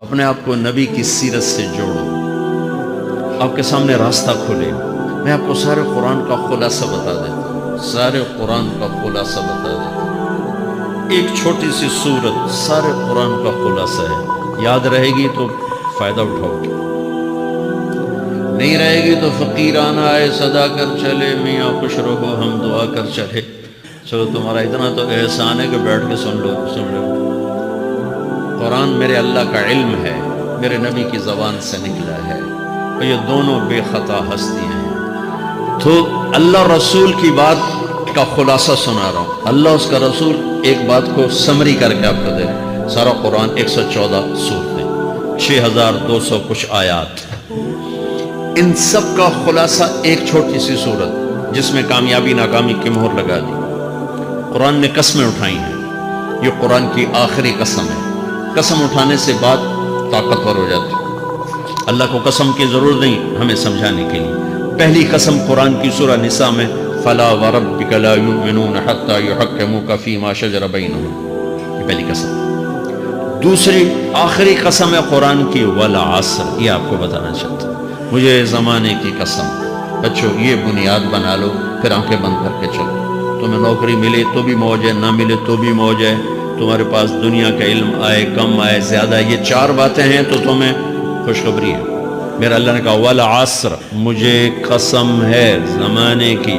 اپنے آپ کو نبی کی سیرت سے جوڑو، آپ کے سامنے راستہ کھلے۔ میں آپ کو سارے قرآن کا خلاصہ بتا دیتا ہوں، سارے قرآن کا خلاصہ بتا دیتا ہوں۔ ایک چھوٹی سی سورت سارے قرآن کا خلاصہ ہے، یاد رہے گی تو فائدہ اٹھاؤ گے، نہیں رہے گی تو فقیرانہ آئے صدا کر چلے، میاں خوش رہو ہم دعا کر چلے۔ چلو تمہارا اتنا تو احسان ہے کہ بیٹھ کے سن لو۔ قرآن میرے اللہ کا علم ہے، میرے نبی کی زبان سے نکلا ہے، اور یہ دونوں بے خطا ہستیاں ہیں۔ تو اللہ رسول کی بات کا خلاصہ سنا رہا ہوں، اللہ اس کا رسول ایک بات کو سمری کر کے آپ کو دے رہے ہیں۔ سارا قرآن 114 سورتیں، 6200 کچھ آیات، ان سب کا خلاصہ ایک چھوٹی سی سورت جس میں کامیابی ناکامی کی مہر لگا دی۔ قرآن نے قسمیں اٹھائی ہیں، یہ قرآن کی آخری قسم ہے۔ قسم اٹھانے سے بات طاقتور ہو جاتی ہے، اللہ کو قسم کی ضرورت نہیں ہمیں سمجھانے کے لیے۔ پہلی قسم قرآن کی سورہ نساء میں فَلَا وَرَبِّكَ لَا يُؤْمِنُونَ حَتَّى يُحَكِّمُوكَ فِي مَا شَجَرَ بَيْنَهُمْ، یہ پہلی قسم۔ دوسری آخری قسم ہے قرآن کی وَالْعَصْرِ، یہ آپ کو بتانا چاہتا ہوں، مجھے زمانے کی قسم۔ بچوں یہ بنیاد بنا لو، پھر آنکھیں بند کر کے چلو۔ تمہیں نوکری ملے تو بھی موج ہے، نہ ملے تو بھی موج ہے، تمہارے پاس دنیا کا علم آئے کم آئے زیادہ، یہ چار باتیں ہیں تو تمہیں خوشخبری ہے۔ میرا اللہ نے کہا والعصر، مجھے قسم ہے زمانے کی،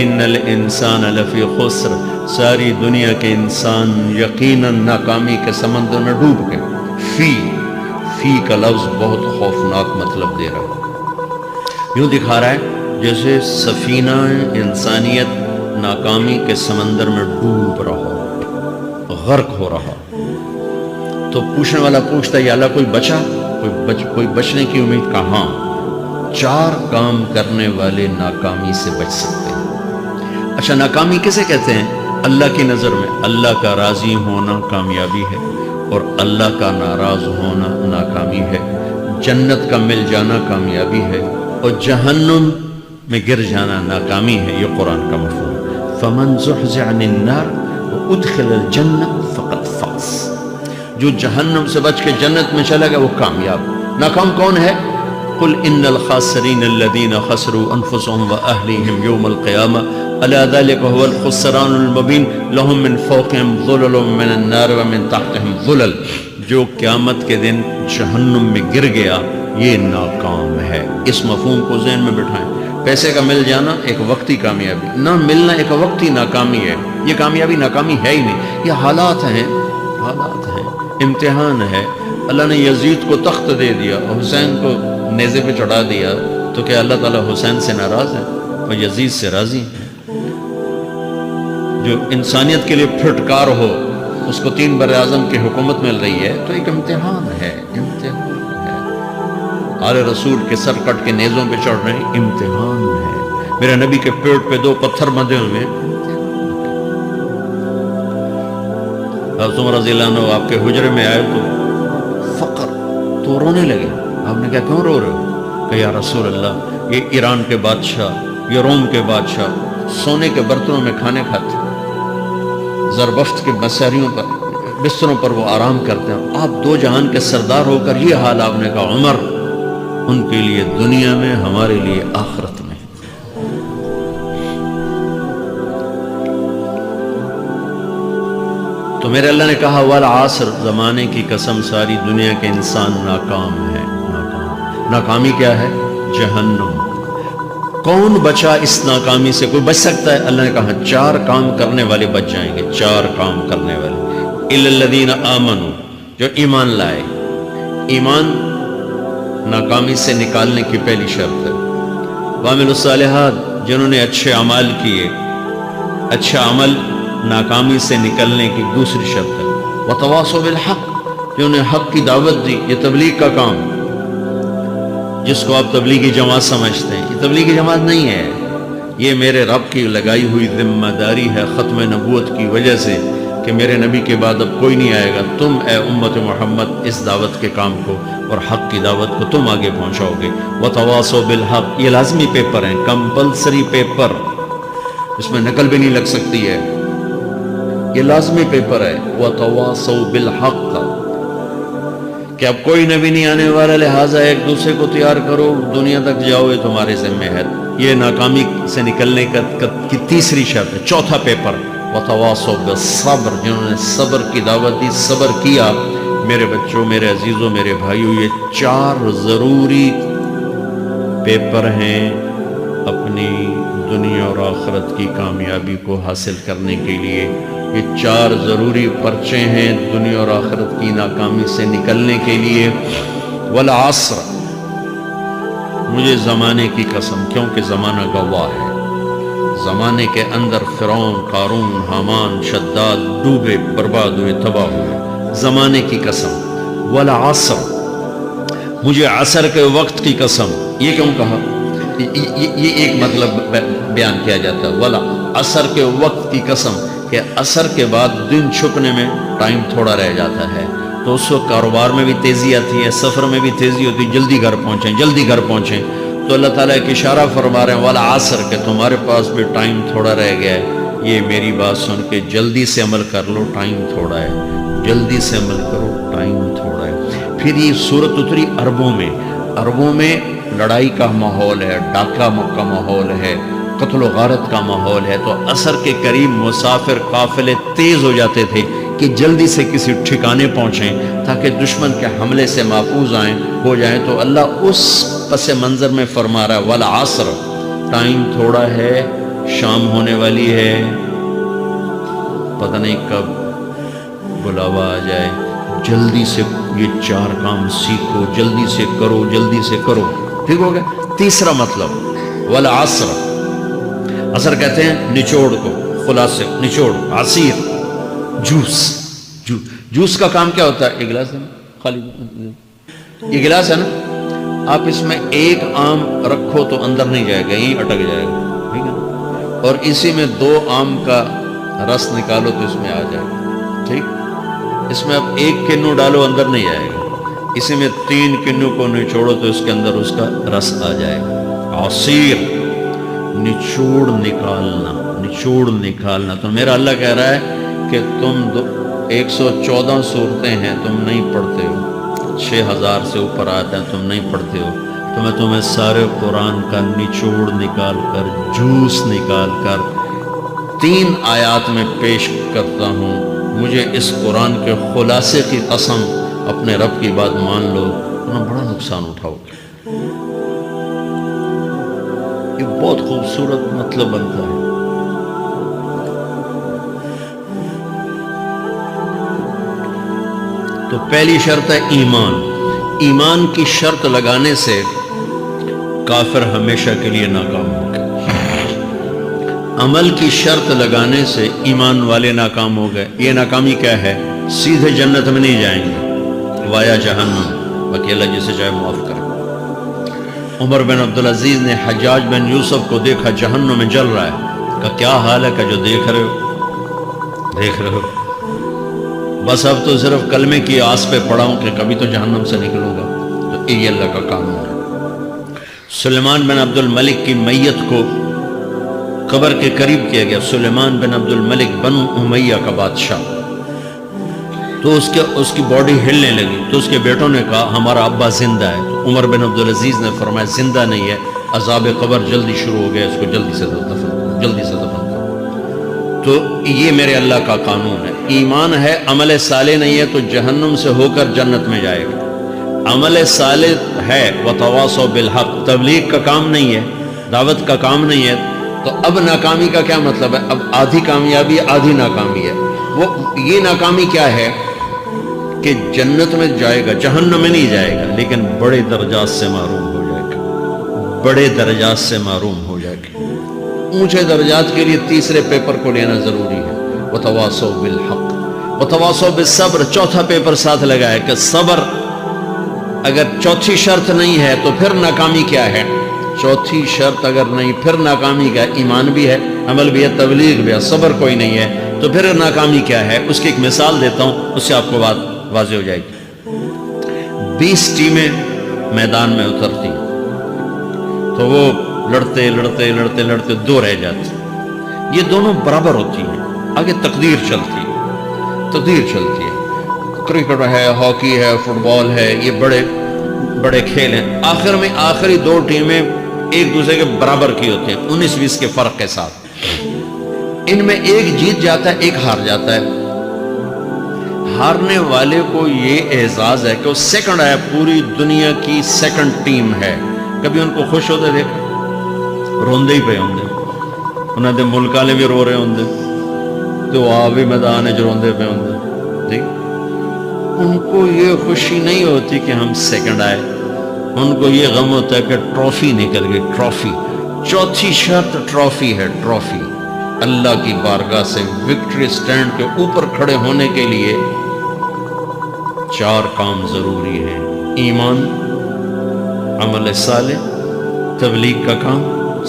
ان الانسان لفی خسر، ساری دنیا کے انسان یقیناً ناکامی کے سمندر میں ڈوب گئے۔ فی کا لفظ بہت خوفناک مطلب دے رہا ہے، یوں دکھا رہا ہے جیسے سفینہ انسانیت ناکامی کے سمندر میں ڈوب رہا، غرق ہو رہا۔ تو پوچھنے والا پوچھتا ہے یا اللہ کوئی بچا، کوئی بچنے کی امید؟ کہاں؟ چار کام کرنے والے ناکامی سے بچ سکتے ہیں۔ اچھا ناکامی کسے کہتے ہیں؟ اللہ کی نظر میں اللہ کا راضی ہونا کامیابی ہے، اور اللہ کا ناراض ہونا ناکامی ہے۔ جنت کا مل جانا کامیابی ہے، اور جہنم میں گر جانا ناکامی ہے، یہ قرآن کا مفہوم۔ فمن زحزح عن النار وادخل الجنہ فقد فاز، جو جہنم سے بچ کے جنت میں چلا گیا وہ کامیاب۔ ناکام کون ہے؟ قل ان الخاسرین الذین خسروا انفسهم واہلیہم یوم القیامہ الا ذلک هو الخسران المبین لهم من فوقهم ظلل من النار ومن تحتهم ظلل، جو قیامت کے دن جہنم میں گر گیا یہ ناکام ہے۔ اس مفہوم کو ذہن میں بٹھائیں۔ پیسے کا مل جانا ایک وقتی کامیابی، نہ ملنا ایک وقتی ناکامی ہے۔ یہ کامیابی ناکامی ہے ہی نہیں، یہ حالات ہیں، امتحان ہے۔ اللہ نے یزید کو تخت دے دیا اور حسین کو نیزے پہ چڑھا دیا، تو کیا اللہ تعالیٰ حسین سے ناراض ہے؟ اور یزید سے راضی ہے۔ جو انسانیت کے لیے پھٹکار ہو، اس کو 3 براعظم کی حکومت مل رہی ہے، تو ایک امتحان ہے، امتحان ہے۔ آل رسول کے سر کٹ کے نیزوں پہ چڑھ رہے ہیں، امتحان ہے۔ میرے نبی کے پیٹ پہ 2 پتھر بندھے ہوئے ہیں۔ حضرت عمر رضی اللہ عنہ آپ کے حجرے میں آئے تو فقر، تو رونے لگے۔ آپ نے کہا کیوں رو رہے ہو؟ کہ یا رسول اللہ یہ ایران کے بادشاہ، یہ روم کے بادشاہ سونے کے برتنوں میں کھانے کھاتے، زربفت کے بستروں پر وہ آرام کرتے ہیں، آپ 2 جہان کے سردار ہو کر یہ حال۔ آپ نے کہا عمر ان کے لیے دنیا میں، ہمارے لیے آخرت میں۔ تو میرے اللہ نے کہا والعصر، زمانے کی قسم ساری دنیا کے انسان ناکام ہے۔ ناکامی کیا ہے؟ جہنم۔ کون بچا اس ناکامی سے؟ کوئی بچ سکتا ہے؟ اللہ نے کہا 4 کام کرنے والے بچ جائیں گے، 4 کام کرنے والے۔ الا الذین آمنوا، جو ایمان لائے۔ ایمان ناکامی سے نکالنے کی پہلی شرط ہے۔ وعملوا الصالحات، جنہوں نے اچھے اعمال کیے۔ اچھا عمل ناکامی سے نکلنے کی دوسری شرط ہے۔ وتواصوا بالحق، جنہوں نے حق کی دعوت دی، یہ تبلیغ کا کام، جس کو آپ تبلیغی جماعت سمجھتے ہیں، یہ تبلیغی جماعت نہیں ہے، یہ میرے رب کی لگائی ہوئی ذمہ داری ہے ختم نبوت کی وجہ سے، کہ میرے نبی کے بعد اب کوئی نہیں آئے گا، تم اے امت محمد اس دعوت کے کام کو اور حق کی دعوت کو تم آگے پہنچاؤ گے۔ وتواصوا بالحق، یہ لازمی پیپر ہیں، کمپلسری پیپر، اس میں نقل بھی نہیں لگ سکتی ہے، یہ لازمی پیپر ہے۔ وتواصوا بالحق، کہ اب کوئی نبی نہیں آنے والا، لہٰذا ایک دوسرے کو تیار کرو، دنیا تک جاؤ، یہ تمہارے ذمہ ہے۔ یہ ناکامی سے نکلنے کی تیسری شرط ہے۔ چوتھا پیپر وتواصوا بالصبر، جنہوں نے صبر کی دعوت دی، صبر کیا۔ میرے بچوں، میرے عزیزوں، میرے بھائیوں، یہ 4 ضروری پیپر ہیں اپنی دنیا اور آخرت کی کامیابی کو حاصل کرنے کے لیے۔ یہ 4 ضروری پرچے ہیں دنیا اور آخرت کی ناکامی سے نکلنے کے لیے۔ والعصر، مجھے زمانے کی قسم، کیونکہ زمانہ گواہ ہے۔ زمانے کے اندر فرعون، قارون، حامان، شداد ڈوبے، برباد ہوئے، تباہ ہوئے۔ زمانے کی قسم۔ والعصر، مجھے عصر کے وقت کی قسم۔ یہ کیوں کہا؟ یہ ایک مطلب بیان کیا جاتا ہے، والا عصر کے وقت کی قسم، کہ عصر کے بعد دن چھپنے میں ٹائم تھوڑا رہ جاتا ہے، تو اس وقت کاروبار میں بھی تیزی آتی ہے، سفر میں بھی تیزی ہوتی ہے، جلدی گھر پہنچیں، جلدی گھر پہنچیں۔ تو اللہ تعالیٰ ایک اشارہ فرما رہے ہیں، والا عصر، کہ تمہارے پاس بھی ٹائم تھوڑا رہ گیا ہے، یہ میری بات سن کے جلدی سے عمل کر لو، ٹائم تھوڑا ہے، جلدی سے عمل کرو، ٹائم تھوڑا ہے۔ پھر یہ صورت اتری عربوں میں۔ عربوں میں لڑائی کا ماحول ہے، ڈاکہ کا ماحول ہے، قتل و غارت کا ماحول ہے، تو عصر کے قریب مسافر قافلے تیز ہو جاتے تھے کہ جلدی سے کسی ٹھکانے پہنچیں تاکہ دشمن کے حملے سے محفوظ ہو جائیں۔ تو اللہ اس پس منظر میں فرما رہا ہے، والعصر، ٹائم تھوڑا ہے، شام ہونے والی ہے، پتہ نہیں کب بلاوا آ جائے، جلدی سے یہ 4 کام سیکھو، جلدی سے کرو، جلدی سے کرو۔ ٹھیک ہو گیا؟ تیسرا مطلب والعصر، عصر کہتے ہیں نچوڑ کو، خلاصے، نچوڑ، عصیر، جوس کا کام کیا ہوتا ہے؟ یہ گلاس ہے نا، خالی یہ گلاس ہے نا، آپ اس میں ایک آم رکھو تو اندر نہیں جائے گا، یہیں اٹک جائے گا، ٹھیک ہے، اور اسی میں 2 آم کا رس نکالو تو اس میں آ جائے گا، ٹھیک۔ اس میں اب 1 کنو ڈالو، اندر نہیں جائے گا، اسی میں 3 کنو کو نچوڑو تو اس کے اندر اس کا رس آ جائے گا۔ عصیر، نچوڑ نکالنا، نچوڑ نکالنا۔ تو میرا اللہ کہہ رہا ہے کہ تم 114 صورتیں ہیں، تم نہیں پڑھتے ہو، 6000 سے اوپر آتے ہیں، تم نہیں پڑھتے ہو، تو میں تمہیں سارے قرآن کا نچوڑ نکال کر، جوس نکال کر 3 آیات میں پیش کرتا ہوں۔ مجھے اس قرآن کے خلاصے کی قسم، اپنے رب کی بات مان لو، ورنہ بڑا نقصان اٹھاؤ گے۔ یہ بہت خوبصورت مطلب بنتا ہے۔ تو پہلی شرط ہے ایمان۔ ایمان کی شرط لگانے سے کافر ہمیشہ کے لیے ناکام ہو گئے۔ عمل کی شرط لگانے سے ایمان والے ناکام ہو گئے۔ یہ ناکامی کیا ہے؟ سیدھے جنت میں نہیں جائیں گے، وایا جہنم، باقی اللہ جسے چاہے معاف کرے۔ عمر بن عبدالعزیز نے حجاج بن یوسف کو دیکھا جہنم میں جل رہا ہے، کہا کیا حال ہے؟ کہ جو دیکھ رہے ہو، بس اب تو صرف کلمے کی آس پہ پڑا ہوں کہ کبھی تو جہنم سے نکلوں گا۔ تو یہ اللہ کا قانون ہے۔ سلیمان بن عبد الملک کی میت کو قبر کے قریب کیا گیا، سلیمان بن عبد الملک بنو امیہ کا بادشاہ، تو اس کی باڈی ہلنے لگی، تو اس کے بیٹوں نے کہا ہمارا ابا زندہ ہے۔ تو عمر بن عبدالعزیز نے فرمایا زندہ نہیں ہے، عذاب قبر جلدی شروع ہو گیا، اس کو جلدی سے دفن کرو۔ تو یہ میرے اللہ کا قانون ہے۔ ایمان ہے، عمل صالح نہیں ہے تو جہنم سے ہو کر جنت میں جائے گا۔ عمل صالح ہے، وتواصوا بالحق، تبلیغ کا کام نہیں ہے، دعوت کا کام نہیں ہے، تو اب ناکامی کا کیا مطلب ہے؟ اب آدھی کامیابی آدھی ناکامی ہے۔ یہ ناکامی کیا ہے کہ جنت میں جائے گا، جہنم میں نہیں جائے گا، لیکن بڑے درجات سے محروم ہو جائے گا، بڑے درجات سے محروم ہو جائے گا۔ اونچے درجات کے لیے تیسرے پیپر کو لینا ضروری ہے، وتواصوا بالحق وتواصوا بالصبر۔ چوتھا پیپر ساتھ لگا ہے کہ صبر، اگر چوتھی شرط نہیں ہے تو پھر ناکامی کیا ہے؟ چوتھی شرط اگر نہیں، پھر ناکامی کیا ہے؟ ایمان بھی ہے، عمل بھی ہے، تبلیغ بھی ہے، صبر کوئی نہیں ہے، تو پھر ناکامی کیا ہے؟ اس کی ایک مثال دیتا ہوں، اس سے آپ کو بات واضح ہو جائے گی۔ 20 ٹیمیں میدان میں اترتی، تو وہ لڑتے لڑتے لڑتے لڑتے 2 رہ جاتی، یہ دونوں برابر ہوتی ہیں، آگے تقدیر چلتی ہے، کرکٹ ہے، ہاکی ہے، فٹ بال ہے، یہ بڑے بڑے کھیل ہیں، آخر میں آخری دو ٹیمیں ایک دوسرے کے برابر کی ہوتی ہیں 19-20 کے فرق کے ساتھ، ان میں ایک جیت جاتا ہے ایک ہار جاتا ہے، ہارنے والے کو یہ اعزاز ہے کہ وہ سیکنڈ ہے، پوری دنیا کی سیکنڈ ٹیم ہے، کبھی ان کو خوش ہوتے دیکھا؟ روندے ہی پہ ہوندے، انہوں نے ملک والے بھی رو رہے ہوندے تو آپ بھی میدان ہے جو روندے پہ ہوندے، ٹھیک؟ ان کو یہ خوشی نہیں ہوتی کہ ہم سیکنڈ آئے، ان کو یہ غم ہوتا ہے کہ ٹرافی نکل گئی، ٹرافی، چوتھی شرط ٹرافی ہے، ٹرافی اللہ کی بارگاہ سے وکٹری سٹینڈ کے اوپر کھڑے ہونے کے لیے 4 کام ضروری ہیں: ایمان، عمل صالح، تبلیغ کا کام،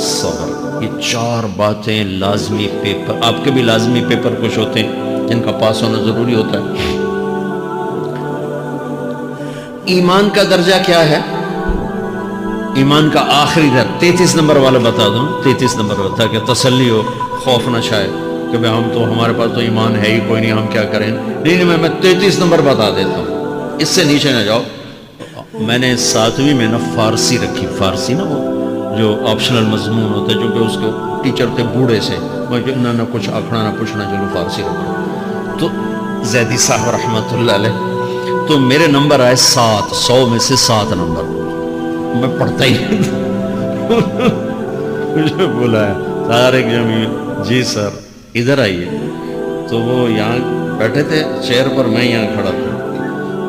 صبر، یہ 4 باتیں لازمی پیپر، آپ کے بھی لازمی پیپر کچھ ہوتے ہیں جن کا پاس ہونا ضروری ہوتا ہے۔ ایمان کا درجہ کیا ہے؟ ایمان کا آخری درجہ 33 نمبر والا بتا دوں، 33 نمبر ہوتا ہے کہ تسلی ہو، خوف نہ چھائے کہ بھئی ہم تو، ہمارے پاس تو ایمان ہے ہی کوئی نہیں، ہم کیا کریں؟ نہیں، میں 33 نمبر بتا دیتا ہوں، اس سے نیچے نہ جاؤ۔ میں نے 7ویں میں نا فارسی رکھی، فارسی نا وہ جو آپشنل مضمون ہوتا ہے، جو کہ اس کے ٹیچر تھے بوڑھے سے، میں نہ کچھ آکھنا نہ پوچھنا، چلو فارسی رکھو، تو زیدی صاحب رحمۃ اللہ علیہ، تو میرے نمبر آئے 7، 100 میں سے 7 نمبر، میں پڑھتا ہی نہیں تھا۔ مجھے بلایا طارق جمیل، جی سر ادھر آئیے، تو وہ یہاں بیٹھے تھے چیئر پر، میں یہاں کھڑا تھا،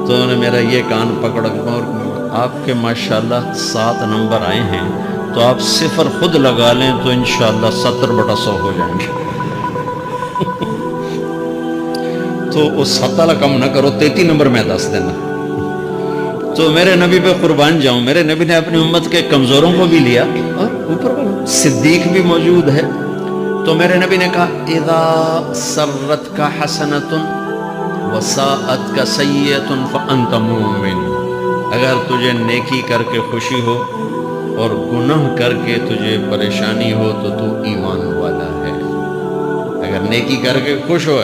تو انہوں نے میرا یہ کان پکڑ کے، اور آپ کے ماشاءاللہ 7 نمبر آئے ہیں، تو آپ 0 خود لگا لیں تو انشاءاللہ 70/100 ہو جائیں گے۔ تو وہ 7 کم نہ کرو، 33 نمبر میں 10 دینا۔ تو میرے نبی پہ قربان جاؤں، میرے نبی نے اپنی امت کے کمزوروں کو بھی لیا، اور اوپر صدیق بھی موجود ہے، تو میرے نبی نے کہا اذا سرتک حسنۃ وساءتک سیئۃ فانت مومن، اگر تجھے نیکی کر کے خوشی ہو اور گناہ کر کے تجھے پریشانی ہو تو تو ایمان والا ہے۔ اگر نیکی کر کے خوش ہو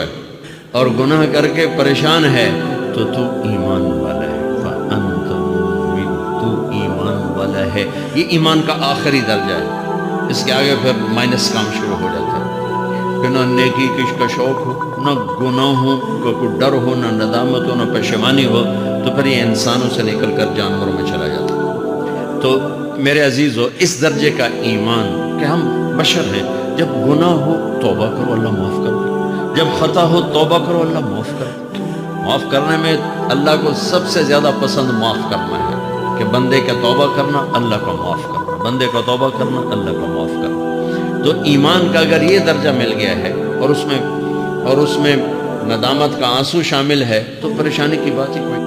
اور گناہ کر کے پریشان ہے تو تو ایمان والا ہے، فانت مومن، تو ایمان والا ہے۔ یہ ایمان کا آخری درجہ ہے، اس کے آگے پھر مائنس کام شروع ہو جاتا ہے کہ نہ نیکی کا شوق ہو، نہ گناہوں کا کوئی ڈر ہو، نہ ندامت ہو، نہ پشیمانی ہو، تو پھر یہ انسانوں سے نکل کر جانوروں میں چلا جاتا ہے۔ تو میرے عزیزو، اس درجے کا ایمان کہ ہم بشر ہیں، جب گناہ ہو توبہ کرو، اللہ معاف کر دے، جب خطا ہو توبہ کرو، اللہ معاف کر دے۔ معاف کرنے میں اللہ کو سب سے زیادہ پسند معاف کرنا ہے، کہ بندے کا توبہ کرنا، اللہ کا معاف کرنا، بندے کا توبہ کرنا، اللہ کا معاف کرنا۔ تو ایمان کا اگر یہ درجہ مل گیا ہے اور اس میں ندامت کا آنسو شامل ہے تو پریشانی کی بات ہی کوئی نہیں۔